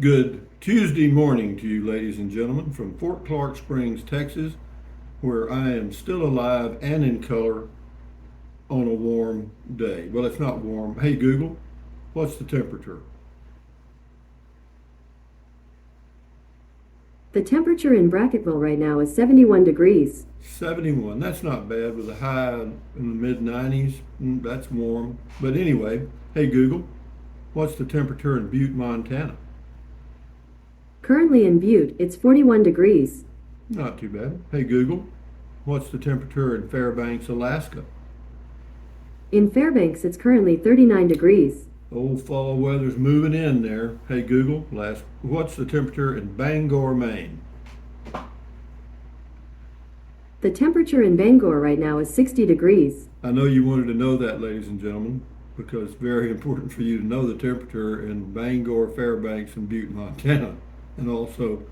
Good Tuesday morning to you, ladies and gentlemen, from Fort Clark Springs, Texas, where I am still alive and in color on a warm day. Well, it's not warm. Hey, Google, what's the temperature? The temperature in Brackettville right now is 71 degrees. 71. That's not bad with a high in the mid 90s. That's warm. But anyway, hey, Google, what's the temperature in Butte, Montana? Currently in Butte, it's 41 degrees. Not too bad. Hey, Google, what's the temperature in Fairbanks, Alaska? In Fairbanks, it's currently 39 degrees. Old fall weather's moving in there. Hey Google, what's the temperature in Bangor, Maine? The temperature in Bangor right now is 60 degrees. I know you wanted to know that, ladies and gentlemen, because it's very important for you to know the temperature in Bangor, Fairbanks, and Butte, Montana, and also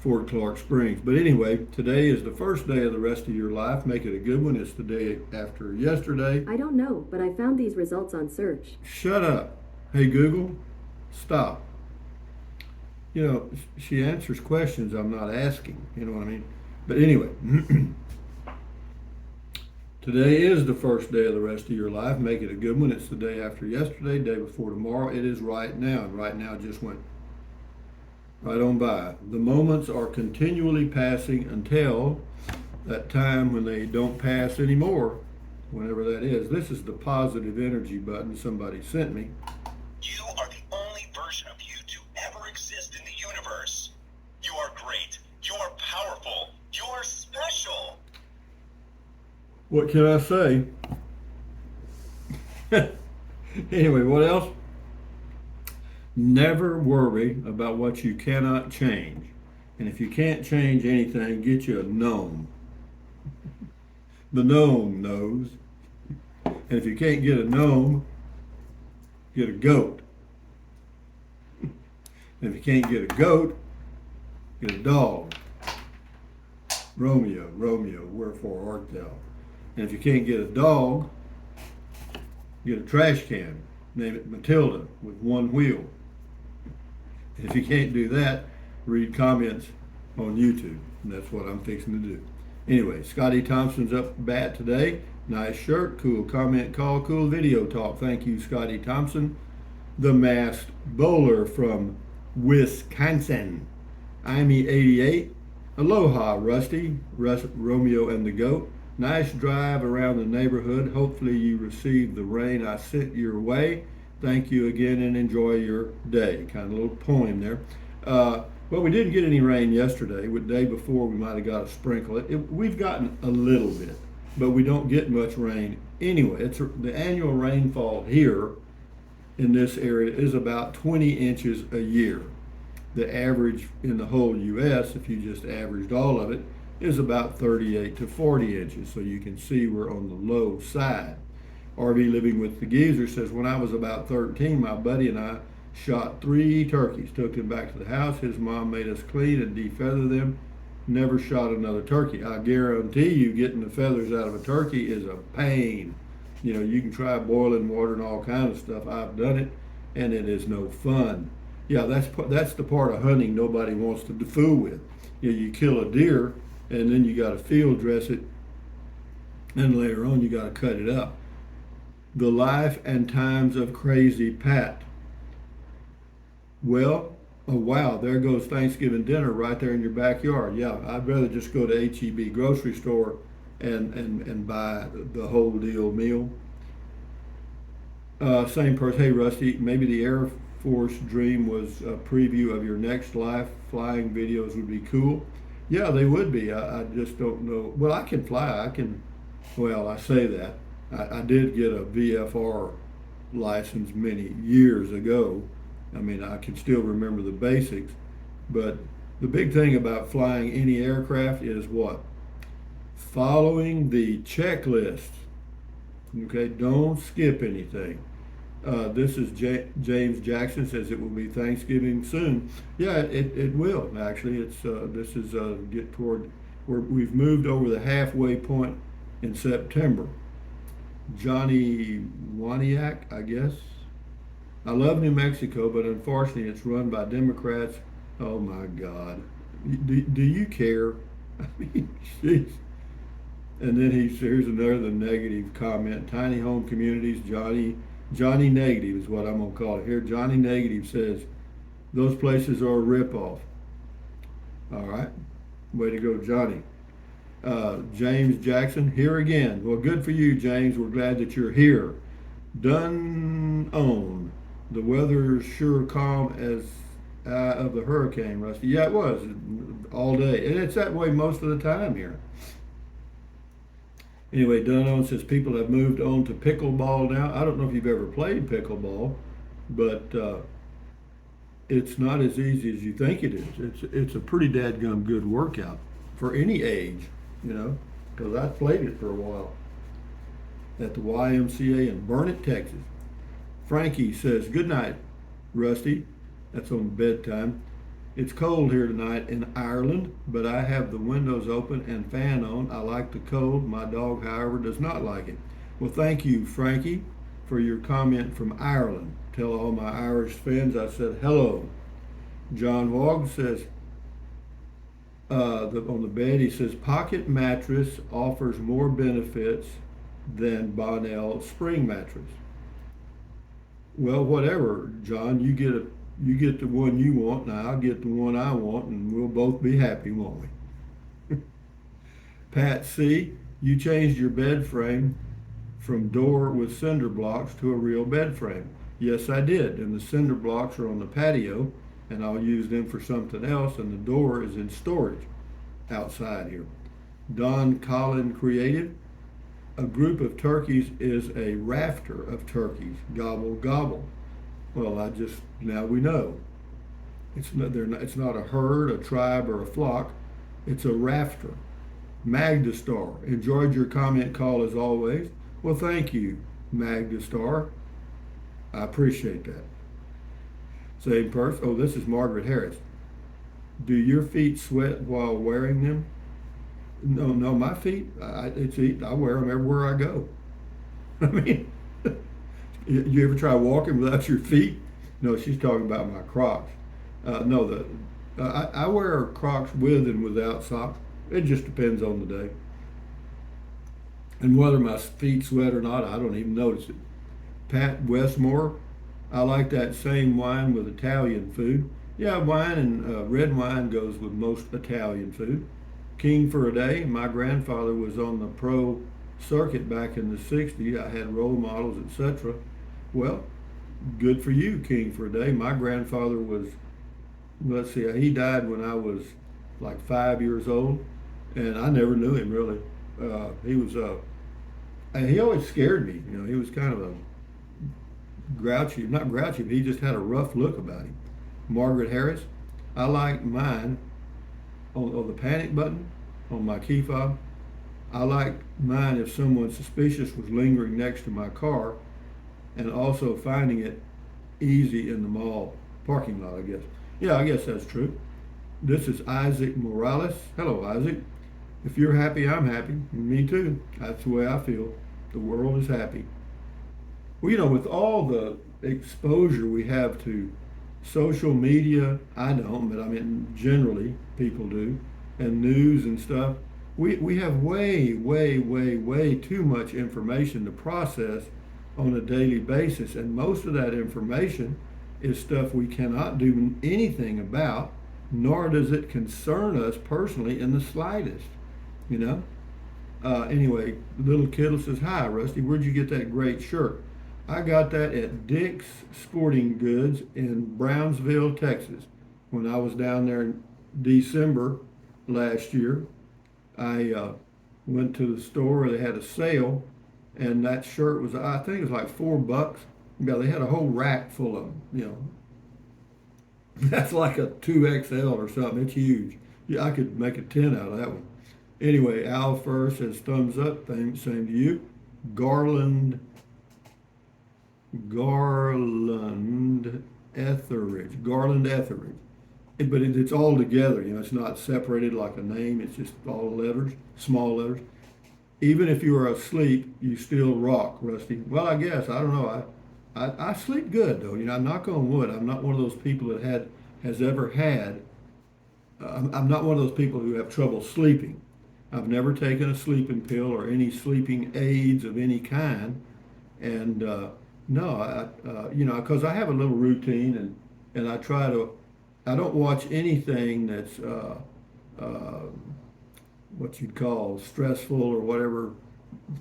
Fort Clark Springs. But anyway, today is the first day of the rest of your life. Make it a good one. It's the day after yesterday. I don't know, but I found these results on search. Shut up. Hey Google, stop. You know, she answers questions I'm not asking. You know what I mean? But anyway, today is the first day of the rest of your life. Make it a good one. It's the day after yesterday, day before tomorrow. It is right now, and right now just went right on by. The moments are continually passing until that time when they don't pass anymore, whenever that is. This is the positive energy button somebody sent me. You are the only version of you to ever exist in the universe. You are great. You are powerful. You are special. What can I say? Anyway, what else? Never worry about what you cannot change. And if you can't change anything, get you a gnome. The gnome knows. And if you can't get a gnome, get a goat. And if you can't get a goat, get a dog. Romeo, Romeo, wherefore art thou? And if you can't get a dog, get a trash can. Name it Matilda with one wheel. And if you can't do that, read comments on YouTube. And that's what I'm fixing to do. Anyway, Scotty Thompson's up bat today. Nice shirt, cool comment call, cool video talk. Thank you, Scotty Thompson. The masked bowler from Wisconsin. Imey88. Aloha, Rusty. Romeo and the Goat. Nice drive around the neighborhood. Hopefully you received the rain I sent your way. Thank you again and enjoy your day. Kind of a little poem there. Well, we didn't get any rain yesterday. The day before we might have got a sprinkle. We've gotten a little bit, but we don't get much rain anyway. The annual rainfall here in this area is about 20 inches a year. The average in the whole U.S., if you just averaged all of it, is about 38 to 40 inches. So you can see we're on the low side. RV Living with the Geezer says, when I was about 13, my buddy and I shot 3 turkeys, took them back to the house. His mom made us clean and defeather them. Never shot another turkey. I guarantee you getting the feathers out of a turkey is a pain. You know, you can try boiling water and all kinds of stuff. I've done it, and it is no fun. Yeah, that's the part of hunting nobody wants to fool with. You kill a deer, and then you got to field dress it, and later on you got to cut it up. The life and times of Crazy Pat. Well, oh wow, there goes Thanksgiving dinner right there in your backyard. Yeah, I'd rather just go to H-E-B grocery store and buy the whole deal meal. Same person, hey Rusty, maybe the Air Force dream was a preview of your next life. Flying videos would be cool. Yeah, they would be. I just don't know. Well, I can fly. Well, I say that. I did get a VFR license many years ago. I mean, I can still remember the basics. But the big thing about flying any aircraft is what? Following the checklist. Okay, don't skip anything. This is James Jackson says it will be Thanksgiving soon. Yeah, it will actually. This is get toward we've moved over the halfway point in September. Johnny Waniak, I guess. I love New Mexico, but unfortunately it's run by Democrats. Oh my God. Do you care? I mean, jeez. And then here's another negative comment. Tiny home communities, Johnny Negative is what I'm gonna call it. Here, Johnny Negative says those places are a ripoff. All right, way to go, Johnny. James Jackson, here again. Well, good for you, James. We're glad that you're here. Done on. The weather's sure calm as of the hurricane, Rusty. Yeah, it was all day, and it's that way most of the time here. Anyway, Dunn says people have moved on to pickleball now. I don't know if you've ever played pickleball, but it's not as easy as you think it is. It's a pretty dadgum good workout for any age, you know, because I played it for a while at the YMCA in Burnett, Texas. Frankie says, good night, Rusty. That's on bedtime. It's cold here tonight in Ireland, but I have the windows open and fan on. I like the cold. My dog, however, does not like it. Well, thank you, Frankie, for your comment from Ireland. Tell all my Irish fans I said hello. John Wogg says, on the bed, he says, pocket mattress offers more benefits than Bonnell spring mattress. Well, whatever, John, you get the one you want, and I'll get the one I want, and we'll both be happy, won't we? Pat C., you changed your bed frame from door with cinder blocks to a real bed frame. Yes, I did, and the cinder blocks are on the patio, and I'll use them for something else, and the door is in storage outside here. Don Collin Creative, a group of turkeys is a rafter of turkeys. Gobble, gobble. Well, now we know. It's not a herd, a tribe, or a flock. It's a rafter. Magda Star, enjoyed your comment call as always. Well, thank you, Magda Star. I appreciate that. Same person. Oh, this is Margaret Harris. Do your feet sweat while wearing them? No, my feet, I wear them everywhere I go. I mean, you ever try walking without your feet? No, she's talking about my Crocs. No, I wear Crocs with and without socks. It just depends on the day. And whether my feet sweat or not, I don't even notice it. Pat Westmore, I like that same wine with Italian food. Yeah, wine and red wine goes with most Italian food. King for a day. My grandfather was on the pro circuit back in the 60s. I had role models, etc. Well, good for you, King for a day. My grandfather was, let's see, he died when I was like 5 years old, and I never knew him really. He always scared me. You know, he was kind of a grouchy, not grouchy, but he just had a rough look about him. Margaret Harris, I like mine on the panic button on my key fob. I like mine if someone suspicious was lingering next to my car, and also finding it easy in the mall parking lot, I guess. Yeah, I guess that's true. This is Isaac Morales. Hello, Isaac. If you're happy, I'm happy. Me too. That's the way I feel. The world is happy. Well, you know, with all the exposure we have to social media, I don't, but I mean generally people do, and news and stuff, we have way too much information to process on a daily basis, and most of that information is stuff we cannot do anything about, nor does it concern us personally in the slightest, you know. Anyway, little Kittle says, hi Rusty, where'd you get that great shirt? I got that at Dick's Sporting Goods in Brownsville, Texas. When I was down there in December last year, I went to the store. They had a sale, and that shirt was, I think it was like $4. Yeah, they had a whole rack full of them, you know. That's like a 2XL or something. It's huge. Yeah, I could make a 10 out of that one. Anyway, Al Fur says, thumbs up. Same to you. Garland Etheridge. But it's all together, you know, it's not separated like a name, it's just all letters, small letters. Even if you are asleep, you still rock, Rusty. Well, I guess, I don't know. I sleep good though. You know, knock on wood. I'm not one of those people that has ever had. I'm not one of those people who have trouble sleeping. I've never taken a sleeping pill or any sleeping aids of any kind. And no, you know, because I have a little routine, and I try to. I don't watch anything that's uh, what you'd call stressful or whatever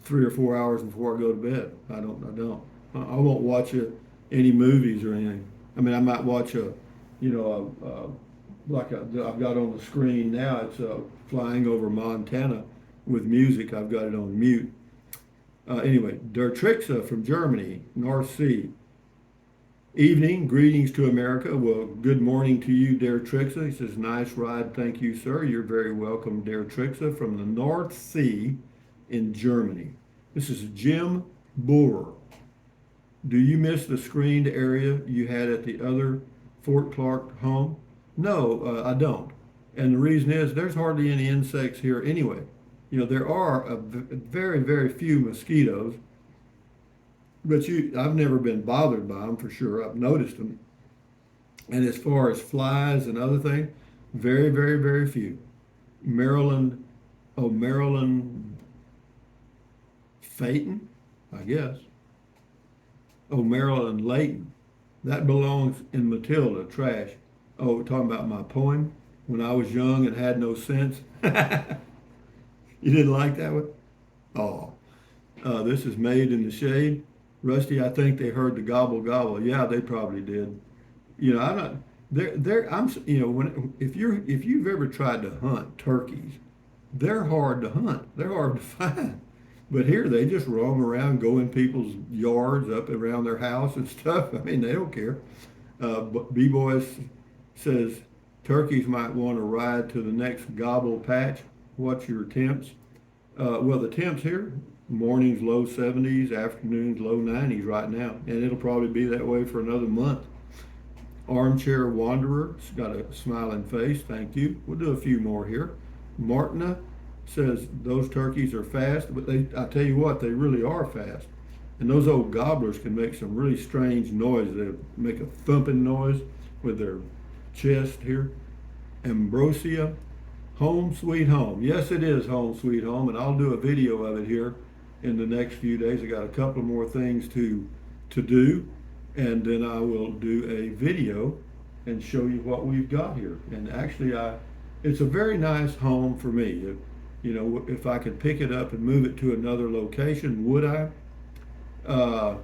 3 or 4 hours before I go to bed. I don't. I don't. I won't watch any movies or anything. I mean, I might watch you know, like I've got on the screen now. It's flying over Montana with music. I've got it on mute. Anyway, Der Trixa from Germany, North Sea. Evening, greetings to America. Well, good morning to you, Der Trixa. He says, nice ride. Thank you, sir. You're very welcome, Der Trixa from the North Sea in Germany. This is Jim Boer. Do you miss the screened area you had at the other Fort Clark home? No, I don't. And the reason is there's hardly any insects here anyway. You know, there are very, very few mosquitoes, but I've never been bothered by them for sure. I've noticed them. And as far as flies and other things, very, very, very few. Maryland, Maryland Phaeton, I guess. Oh, Maryland Layton. That belongs in Matilda, trash. Oh, we're talking about my poem when I was young and had no sense. You didn't like that one? Oh, this is Made in the Shade. Rusty, I think they heard the gobble gobble. Yeah, they probably did. You know, I'm not. I'm. You know, if you've ever tried to hunt turkeys, they're hard to hunt. They're hard to find. But here they just roam around, go in people's yards, up around their house and stuff. I mean, they don't care. But B-Boy says turkeys might want to ride to the next gobble patch. What's your temps? Well, the temps here, mornings low 70s, afternoons low 90s right now. And it'll probably be that way for another month. Armchair Wanderer, got a smiling face, thank you. We'll do a few more here. Martina says those turkeys are fast, but I tell you what, they really are fast. And those old gobblers can make some really strange noise. They make a thumping noise with their chest here. Ambrosia, Home Sweet Home. Yes, it is Home Sweet Home, and I'll do a video of it here in the next few days. I got a couple more things to do, and then I will do a video and show you what we've got here. And actually, it's a very nice home for me. You know, if I could pick it up and move it to another location, would I? Well,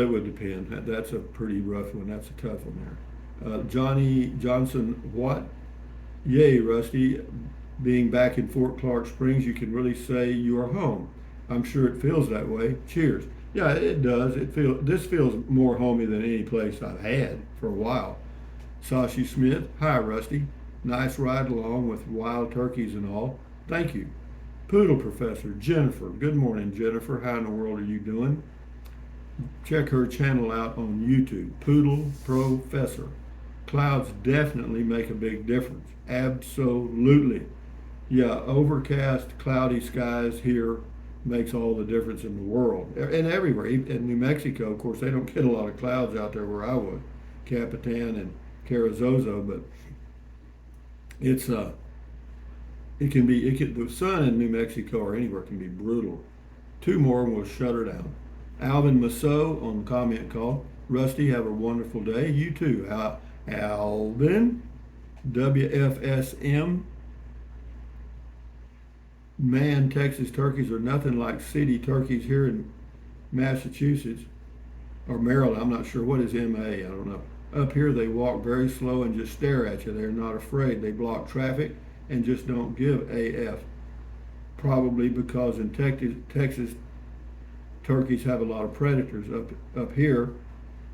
it would depend. That's a pretty rough one. That's a tough one there. Johnny Johnson, what? Yay, Rusty. Being back in Fort Clark Springs, you can really say you are home. I'm sure it feels that way. Cheers. Yeah, it does. This feels more homey than any place I've had for a while. Sashi Smith, hi, Rusty. Nice ride along with wild turkeys and all. Thank you. Poodle Professor, Jennifer. Good morning, Jennifer. How in the world are you doing? Check her channel out on YouTube, Poodle Professor. Clouds definitely make a big difference. Absolutely. Yeah, overcast, cloudy skies here makes all the difference in the world. And everywhere. In New Mexico, of course, they don't get a lot of clouds out there where I was. Capitan and Carrizozo, but it's the sun in New Mexico or anywhere can be brutal. Two more and we'll shut her down. Alvin Masso on the comment call. Rusty, have a wonderful day. You too. Alvin, WFSM. Man, Texas turkeys are nothing like city turkeys here in Massachusetts or Maryland. I'm not sure. What is MA? I don't know. Up here, they walk very slow and just stare at you. They're not afraid. They block traffic and just don't give AF. Probably because in Texas, turkeys have a lot of predators. Up here,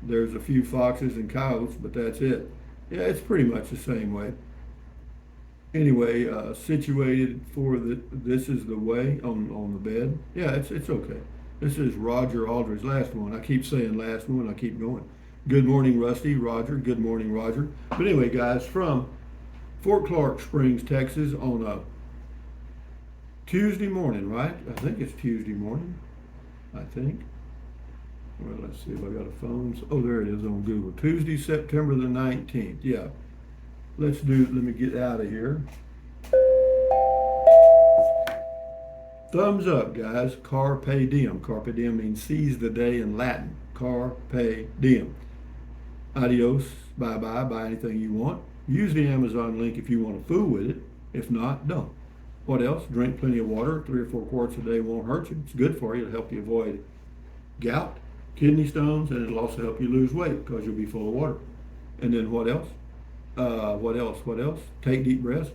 there's a few foxes and coyotes, but that's it. Yeah, it's pretty much the same way. Anyway, situated for this is the way on the bed. Yeah, it's okay. This is Roger Aldridge, last one. I keep saying last one. I keep going. Good morning, Rusty. Roger. Good morning, Roger. But anyway, guys, from Fort Clark Springs, Texas, on a Tuesday morning, right? I think it's Tuesday morning. I think. Well, let's see if I got a phone. Oh, there it is on Google. Tuesday, September the 19th. Yeah. Let me get out of here. Thumbs up, guys. Carpe diem. Carpe diem means seize the day in Latin. Carpe diem. Adios. Bye-bye. Buy anything you want. Use the Amazon link if you want to fool with it. If not, don't. What else? Drink plenty of water. 3 or 4 quarts a day won't hurt you. It's good for you. It'll help you avoid gout, kidney stones, and it'll also help you lose weight because you'll be full of water. And then what else? What else? Take deep breaths.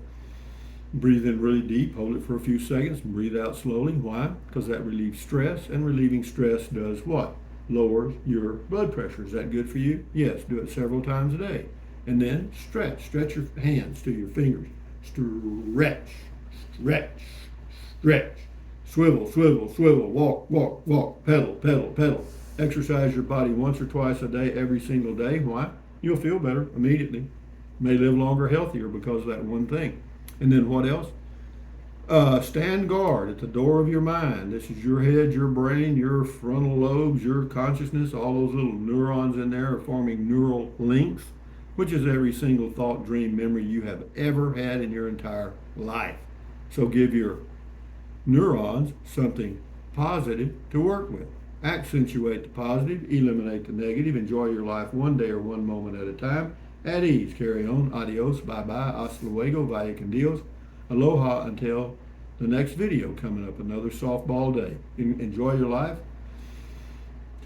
Breathe in really deep, hold it for a few seconds, and breathe out slowly. Why? Because that relieves stress, and relieving stress does what? Lowers your blood pressure. Is that good for you? Yes, do it several times a day. And then stretch. Stretch your hands to your fingers. Stretch, stretch, stretch. Swivel, swivel, swivel. Walk, walk, walk. Pedal, pedal, pedal. Exercise your body once or twice a day, every single day. Why? You'll feel better immediately. May live longer, healthier because of that one thing. And then what else? Stand guard at the door of your mind. This is your head, your brain, your frontal lobes, your consciousness. All those little neurons in there are forming neural links, which is every single thought, dream, memory you have ever had in your entire life. So give your neurons something positive to work with. Accentuate the positive, eliminate the negative, enjoy your life one day or one moment at a time. At ease, carry on. Adios, bye-bye, hasta luego, vaya con Dios. Aloha until the next video coming up, another softball day. Enjoy your life.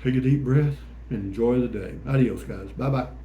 Take a deep breath and enjoy the day. Adios, guys. Bye-bye.